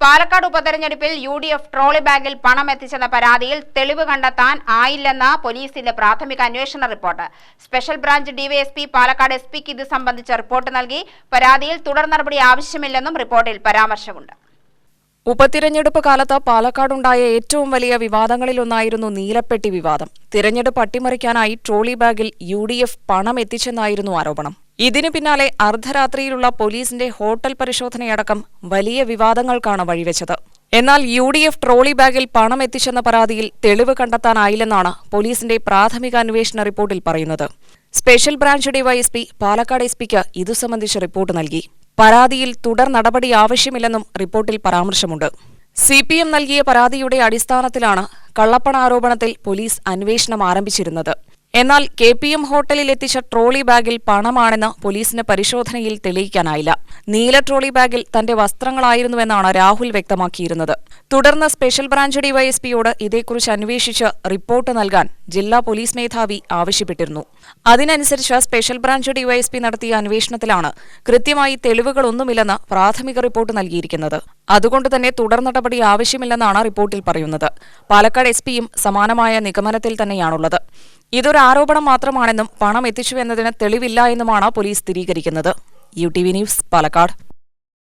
പാലക്കാട് ഉപതെരഞ്ഞെടുപ്പിൽ UDF trolley ബാഗിൽ പണം എത്തിച്ചെന്ന പരാതിയിൽ തെളിവ് കണ്ടെത്താൻ ആയില്ലെന്ന പോലീസിന്റെ പ്രാഥമിക അന്വേഷണ report. Special branch DYSP Palakkad എസ്പിക്ക് ഇത് സംബന്ധിച്ച റിപ്പോർട്ട് നൽകി. പരാതിയിൽ തുടർ നടപടി ആവശ്യമില്ലെന്നും റിപ്പോർട്ടിൽ പരാമർശമുണ്ട്. ഉപതിരഞ്ഞെടുപ്പ് കാലത്ത് പാലക്കാടുണ്ടായ ഏറ്റവും വലിയ വിവാദങ്ങളിലൊന്നായിരുന്നു നീലപ്പെട്ടി വിവാദം. തിരഞ്ഞെടുപ്പ് അട്ടിമറിക്കാനായി ട്രോളി ബാഗിൽ UDF പണം എത്തിച്ചെന്നായിരുന്നു ആരോപണം. ഇതിനു പിന്നാലെ അർദ്ധരാത്രിയിലുള്ള പോലീസിന്റെ ഹോട്ടൽ പരിശോധനയടക്കം വലിയ വിവാദങ്ങൾക്കാണ് വഴിവെച്ചത്. എന്നാൽ UDF ട്രോളി ബാഗിൽ പണം എത്തിച്ചെന്ന പരാതിയിൽ തെളിവ് കണ്ടെത്താനായില്ലെന്നാണ് പോലീസിന്റെ പ്രാഥമിക അന്വേഷണ റിപ്പോർട്ടിൽ പറയുന്നത്. സ്പെഷ്യൽ ബ്രാഞ്ച് ഡിവൈഎസ്പി പാലക്കാട് എസ്പിക്ക് ഇതു സംബന്ധിച്ച റിപ്പോർട്ട് നൽകി. പരാതിയിൽ തുടർ നടപടി ആവശ്യമില്ലെന്നും റിപ്പോർട്ടിൽ പരാമർശമുണ്ട്. CPM നൽകിയ പരാതിയുടെ അടിസ്ഥാനത്തിലാണ് കള്ളപ്പണ ആരോപണത്തിൽ പോലീസ് അന്വേഷണം ആരംഭിച്ചിരുന്നത്. എന്നാൽ KPM ഹോട്ടലിൽ എത്തിച്ച ട്രോളി ബാഗിൽ പണമാണെന്ന് പോലീസിന് പരിശോധനയിൽ തെളിയിക്കാനായില്ല. നീല ട്രോളി ബാഗിൽ തന്റെ വസ്ത്രങ്ങളായിരുന്നുവെന്നാണ് രാഹുൽ വ്യക്തമാക്കിയിരുന്നത്. തുടർന്ന് സ്പെഷ്യൽ ബ്രാഞ്ച് ഡിവൈഎസ്പിയോട് ഇതേക്കുറിച്ച് അന്വേഷിച്ച് റിപ്പോർട്ട് നൽകാൻ ജില്ലാ പോലീസ് മേധാവി ആവശ്യപ്പെട്ടിരുന്നു. അതിനനുസരിച്ച് സ്പെഷ്യൽ ബ്രാഞ്ച് ഡിവൈഎസ്പി നടത്തിയ അന്വേഷണത്തിലാണ് കൃത്യമായി തെളിവുകളൊന്നുമില്ലെന്ന് പ്രാഥമിക റിപ്പോർട്ട് നൽകിയിരിക്കുന്നത്. അതുകൊണ്ട് തന്നെ തുടർ നടപടി ആവശ്യമില്ലെന്നാണ് റിപ്പോർട്ടിൽ പറയുന്നത്. പാലക്കാട് എസ്പിയും സമാനമായ നിഗമനത്തിൽ തന്നെയാണുള്ളത്. ഇതൊരു ആരോപണം മാത്രമാണെന്നും പണം എത്തിച്ചുവെന്നതിന് തെളിവില്ല എന്നുമാണ് പോലീസ് സ്ഥിരീകരിക്കുന്നത്. UTV news, Palakkad.